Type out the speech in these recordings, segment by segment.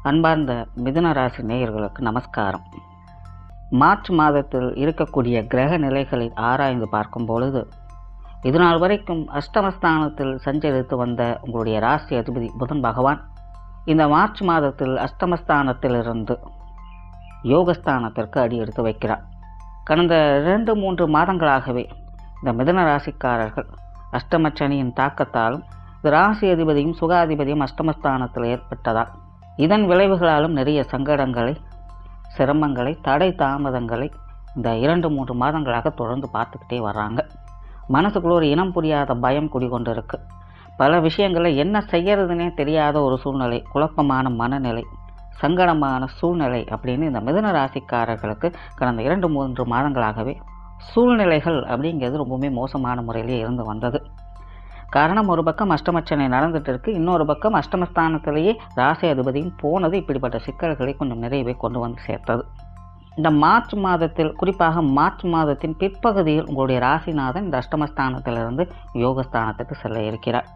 அன்பார்ந்த மிதுன ராசி நேயர்களுக்கு நமஸ்காரம். மார்ச் மாதத்தில் இருக்கக்கூடிய கிரக நிலைகளை ஆராய்ந்து பார்க்கும் பொழுது, இதுநாள் வரைக்கும் அஷ்டமஸ்தானத்தில் சஞ்சரித்து வந்த உங்களுடைய ராசி அதிபதி புதன் பகவான் இந்த மார்ச் மாதத்தில் அஷ்டமஸ்தானத்திலிருந்து யோகஸ்தானத்திற்கு அடி எடுத்து வைக்கிறார். கடந்த 2-3 மாதங்களாகவே இந்த மிதுன ராசிக்காரர்கள் அஷ்டமச்சனியின் தாக்கத்தாலும் இந்த ராசி அதிபதியும் சுகாதிபதியும் அஷ்டமஸ்தானத்தில் ஏற்பட்டதால் இதன் விளைவுகளாலும் நிறைய சங்கடங்களை, சிரமங்களை, தடை தாமதங்களை இந்த 2-3 மாதங்களாக தொடர்ந்து பார்த்துக்கிட்டே வர்றாங்க. மனசுக்குள்ள ஒரு இனம் புரியாத பயம் குடிகொண்டிருக்கு. பல விஷயங்களில் என்ன செய்யறதுனே தெரியாத ஒரு சூழ்நிலை, குழப்பமான மனநிலை, சங்கடமான சூழ்நிலை அப்படின்னு இந்த மிதுன ராசிக்காரர்களுக்கு கடந்த 2-3 மாதங்களாகவே சூழ்நிலைகள் அப்படிங்கிறது ரொம்பவுமே மோசமான முறையிலே இருந்து வந்தது. காரணம், ஒரு பக்கம் அஷ்டமச்சனை நடந்துட்டு இருக்கு, இன்னொரு பக்கம் அஷ்டமஸ்தானத்திலேயே ராசி அதிபதியும் போனது இப்படிப்பட்ட சிக்கல்களை கொஞ்சம் நிறையவே கொண்டு வந்து சேர்த்தது. இந்த மார்ச் மாதத்தில், குறிப்பாக மார்ச் மாதத்தின் பிற்பகுதியில் உங்களுடைய ராசிநாதன் இந்த அஷ்டமஸ்தானத்திலிருந்து யோகஸ்தானத்துக்கு செல்ல இருக்கிறார்.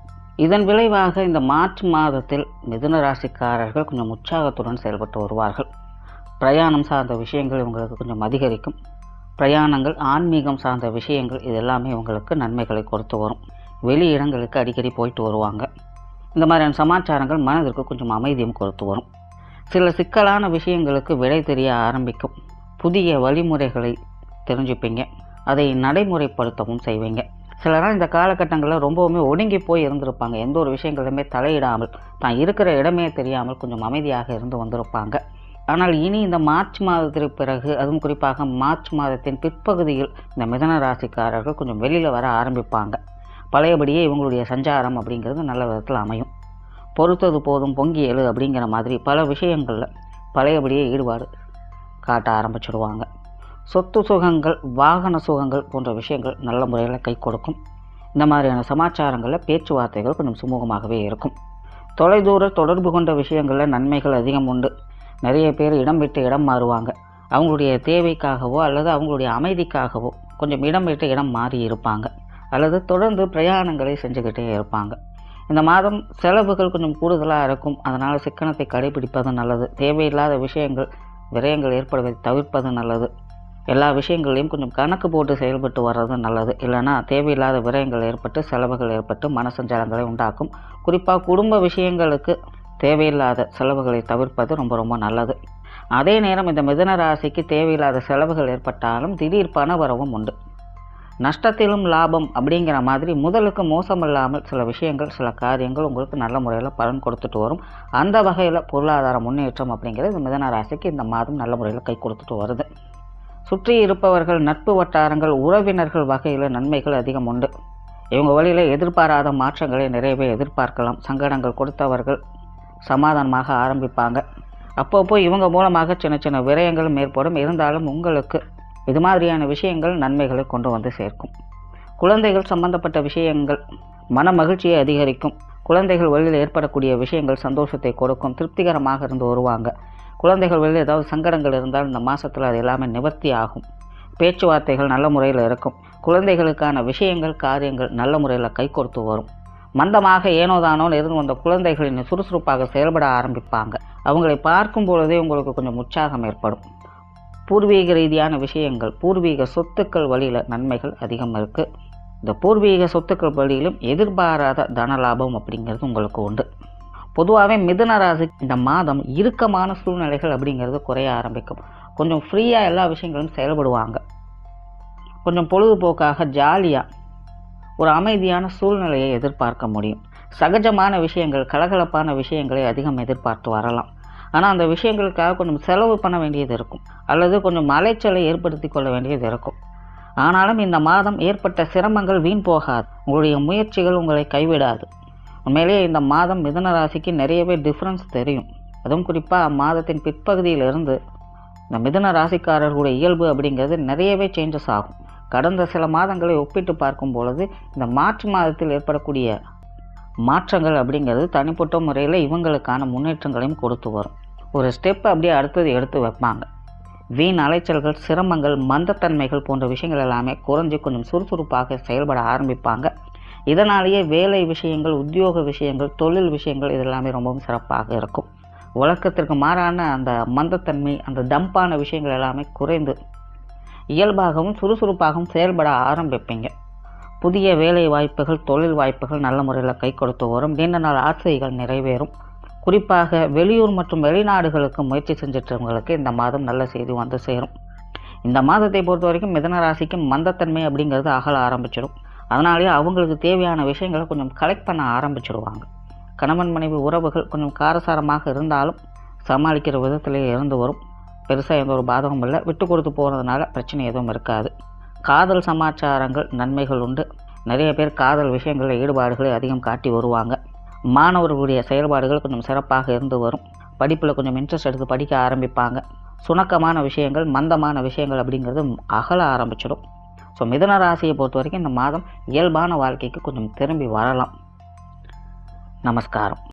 இதன் விளைவாக இந்த மார்ச் மாதத்தில் மிதுன ராசிக்காரர்கள் கொஞ்சம் உற்சாகத்துடன் செயல்பட்டு வருவார்கள். பிரயாணம் சார்ந்த விஷயங்கள் இவங்களுக்கு கொஞ்சம் அதிகரிக்கும். பிரயாணங்கள், ஆன்மீகம் சார்ந்த விஷயங்கள் இது எல்லாமே இவங்களுக்கு நன்மைகளை கொடுத்து வரும். வெளி இடங்களுக்கு அடிக்கடி போயிட்டு வருவாங்க. இந்த மாதிரியான சமாச்சாரங்கள் மனதிற்கு கொஞ்சம் அமைதியும் கொடுத்து வரும். சில சிக்கலான விஷயங்களுக்கு விடை தெரிய ஆரம்பிக்கும். புதிய வழிமுறைகளை தெரிஞ்சுப்பீங்க, அதை நடைமுறைப்படுத்தவும் செய்வீங்க. சிலரால் இந்த காலகட்டங்களில் ரொம்பவுமே ஒடுங்கி போய் இருந்திருப்பாங்க. எந்த ஒரு விஷயங்களுமே தலையிடாமல், தான் இருக்கிற இடமே தெரியாமல் கொஞ்சம் அமைதியாக இருந்து வந்திருப்பாங்க. ஆனால் இனி இந்த மார்ச் மாதத்திற்கு பிறகு, அதுவும் குறிப்பாக மார்ச் மாதத்தின் பிற்பகுதியில் இந்த மிதுன ராசிக்காரர்கள் கொஞ்சம் வெளியில் வர ஆரம்பிப்பாங்க. பழையபடியே இவங்களுடைய சஞ்சாரம் அப்படிங்கிறது நல்ல விதத்தில் அமையும். பொறுத்தது போதும் பொங்கி எழு அப்படிங்கிற மாதிரி பல விஷயங்களில் பழையபடியே ஈடுபாடு காட்ட ஆரம்பிச்சிடுவாங்க. சொத்து சுகங்கள், வாகன சுகங்கள் போன்ற விஷயங்கள் நல்ல முறையில் கை கொடுக்கும். இந்த மாதிரியான சமாச்சாரங்களில் பேச்சுவார்த்தைகள் கொஞ்சம் சுமூகமாகவே இருக்கும். தொலைதூர தொடர்பு கொண்ட விஷயங்களில் நன்மைகள் அதிகம் உண்டு. நிறைய பேர் இடம் விட்டு இடம் மாறுவாங்க. அவங்களுடைய தேவைக்காகவோ அல்லது அவங்களுடைய அமைதிக்காகவோ கொஞ்சம் இடம் விட்டு இடம் மாறி இருப்பாங்க, அல்லது தொடர்ந்து பிரயாணங்களை செஞ்சுக்கிட்டே இருப்பாங்க. இந்த மாதம் செலவுகள் கொஞ்சம் கூடுதலாக இருக்கும். அதனால் சிக்கனத்தை கடைபிடிப்பது நல்லது. தேவையில்லாத விஷயங்கள், விரயங்கள் ஏற்படுவதை தவிர்ப்பது நல்லது. எல்லா விஷயங்களையும் கொஞ்சம் கணக்கு போட்டு செயல்பட்டு வர்றது நல்லது. இல்லைனா தேவையில்லாத விரயங்கள் ஏற்பட்டு, செலவுகள் ஏற்பட்டு மனசஞ்சலங்களை உண்டாக்கும். குறிப்பாக குடும்ப விஷயங்களுக்கு தேவையில்லாத செலவுகளை தவிர்ப்பது ரொம்ப ரொம்ப நல்லது. அதே நேரம் இந்த மிதுன ராசிக்கு தேவையில்லாத செலவுகள் ஏற்பட்டாலும் திடீர் பண வரவும் உண்டு. நஷ்டத்திலும் லாபம் அப்படிங்கிற மாதிரி முதலுக்கு மோசமில்லாமல் சில விஷயங்கள், சில காரியங்கள் உங்களுக்கு நல்ல முறையில் பலன் கொடுத்துட்டு வரும். அந்த வகையில் பொருளாதார முன்னேற்றம் அப்படிங்கிறது மிதுன ராசிக்கு இந்த மாதம் நல்ல முறையில் கை கொடுத்துட்டு வருது. சுற்றி இருப்பவர்கள், நட்பு வட்டாரங்கள், உறவினர்கள் வகையில் நன்மைகள் அதிகம் உண்டு. இவங்க வழியில் எதிர்பாராத மாற்றங்களை நிறையவே எதிர்பார்க்கலாம். சங்கடங்கள் கொடுத்தவர்கள் சமாதானமாக ஆரம்பிப்பாங்க. அப்பப்போ இவங்க மூலமாக சின்ன சின்ன விரயங்களும் ஏற்படும். இருந்தாலும் உங்களுக்கு இது மாதிரியான விஷயங்கள் நன்மைகளை கொண்டு வந்து சேர்க்கும். குழந்தைகள் சம்பந்தப்பட்ட விஷயங்கள் மன மகிழ்ச்சியை அதிகரிக்கும். குழந்தைகள் வழியில் ஏற்படக்கூடிய விஷயங்கள் சந்தோஷத்தை கொடுக்கும். திருப்திகரமாக இருந்து வருவாங்க. குழந்தைகள் வழியில் ஏதாவது சங்கடங்கள் இருந்தால் இந்த மாதத்தில் அது எல்லாமே நிவர்த்தி ஆகும். பேச்சுவார்த்தைகள் நல்ல முறையில் இருக்கும். குழந்தைகளுக்கான விஷயங்கள், காரியங்கள் நல்ல முறையில் கை கொடுத்து வரும். மந்தமாக ஏனோதானோன்னு இருந்து வந்த குழந்தைகளின் சுறுசுறுப்பாக செயல்பட ஆரம்பிப்பாங்க. அவங்களை பார்க்கும் பொழுதே உங்களுக்கு கொஞ்சம் உற்சாகம் ஏற்படும். பூர்வீக ரீதியான விஷயங்கள், பூர்வீக சொத்துக்கள் வழியில் நன்மைகள் அதிகம் இருக்குது. இந்த பூர்வீக சொத்துக்கள் வழியிலும் எதிர்பாராத தன லாபம் அப்படிங்கிறது உங்களுக்கு உண்டு. பொதுவாகவே மிதுன ராசி இந்த மாதம் இறுக்கமான சூழ்நிலைகள் அப்படிங்கிறது குறைய ஆரம்பிக்கும். கொஞ்சம் ஃப்ரீயாக எல்லா விஷயங்களும் செயல்படுவாங்க. கொஞ்சம் பொழுதுபோக்காக, ஜாலியாக ஒரு அமைதியான சூழ்நிலையை எதிர்பார்க்க முடியும். சகஜமான விஷயங்கள், கலகலப்பான விஷயங்களை அதிகம் எதிர்பார்த்து வரலாம். ஆனால் அந்த விஷயங்களுக்காக கொஞ்சம் செலவு பண்ண வேண்டியது இருக்கும், அல்லது கொஞ்சம் அலைச்சலை ஏற்படுத்தி கொள்ள வேண்டியது இருக்கும். ஆனாலும் இந்த மாதம் ஏற்பட்ட சிரமங்கள் வீண் போகாது. உங்களுடைய முயற்சிகள் உங்களை கைவிடாது. உண்மையிலேயே இந்த மாதம் மிதுன ராசிக்கு நிறையவே டிஃப்ரென்ஸ் தெரியும். அதுவும் குறிப்பாக மாதத்தின் பிற்பகுதியிலிருந்து இந்த மிதுன ராசிக்காரர்களுடைய இயல்பு அப்படிங்கிறது நிறையவே சேஞ்சஸ் ஆகும். கடந்த சில மாதங்களை ஒப்பிட்டு பார்க்கும் பொழுது இந்த மார்ச் மாதத்தில் ஏற்படக்கூடிய மாற்றங்கள் அப்படிங்கிறது தனிப்பட்ட முறையில் இவங்களுக்கான முன்னேற்றங்களையும் கொடுத்து வரும். ஒரு ஸ்டெப் அப்படியே அடுத்தது எடுத்து வைப்பாங்க. வீண் அலைச்சல்கள், சிரமங்கள், மந்தத்தன்மைகள் போன்ற விஷயங்கள் எல்லாமே குறைஞ்சி கொஞ்சம் சுறுசுறுப்பாக செயல்பட ஆரம்பிப்பாங்க. இதனாலேயே வேலை விஷயங்கள், உத்தியோக விஷயங்கள், தொழில் விஷயங்கள் இதெல்லாமே ரொம்பவும் சிறப்பாக இருக்கும். வழக்கத்திற்கு மாறான அந்த மந்தத்தன்மை, அந்த டம்பான விஷயங்கள் எல்லாமே குறைந்து இயல்பாகவும் சுறுசுறுப்பாகவும் செயல்பட ஆரம்பிப்பீங்க. புதிய வேலை வாய்ப்புகள், தொழில் வாய்ப்புகள் நல்ல முறையில் கை கொடுத்து வரும். நீண்ட நாள் ஆசைகள் நிறைவேறும். குறிப்பாக வெளியூர் மற்றும் வெளிநாடுகளுக்கு முயற்சி செஞ்சிட்டவங்களுக்கு இந்த மாதம் நல்ல செய்தி வந்து சேரும். இந்த மாதத்தை பொறுத்த வரைக்கும் மிதுன ராசிக்கு மந்தத்தன்மை அப்படிங்கிறது அகல ஆரம்பிச்சிடும். அதனாலேயே அவங்களுக்கு தேவையான விஷயங்களை கொஞ்சம் கலெக்ட் பண்ண ஆரம்பிச்சிடுவாங்க. கணவன் மனைவி உறவுகள் கொஞ்சம் காரசாரமாக இருந்தாலும் சமாளிக்கிற விதத்திலேயே இருந்து வரும். பெருசாக எந்த ஒரு பாதகமும் இல்லை. விட்டு கொடுத்து போகிறதுனால பிரச்சனை எதுவும் இருக்காது. காதல் சமாச்சாரங்கள் நன்மைகள் உண்டு. நிறைய பேர் காதல் விஷயங்களில் ஈடுபாடுகளை அதிகம் காட்டி வருவாங்க. மாணவர்களுடைய செயல்பாடுகள் கொஞ்சம் சிறப்பாக இருந்து வரும். படிப்பில் கொஞ்சம் இன்ட்ரெஸ்ட் எடுத்து படிக்க ஆரம்பிப்பாங்க. சுணக்கமான விஷயங்கள், மந்தமான விஷயங்கள் அப்படிங்கிறது அகல ஆரம்பிச்சிடும். ஸோ மிதுன ராசியை பொறுத்த வரைக்கும் இந்த மாதம் இயல்பான வாழ்க்கைக்கு கொஞ்சம் திரும்பி வரலாம். நமஸ்காரம்.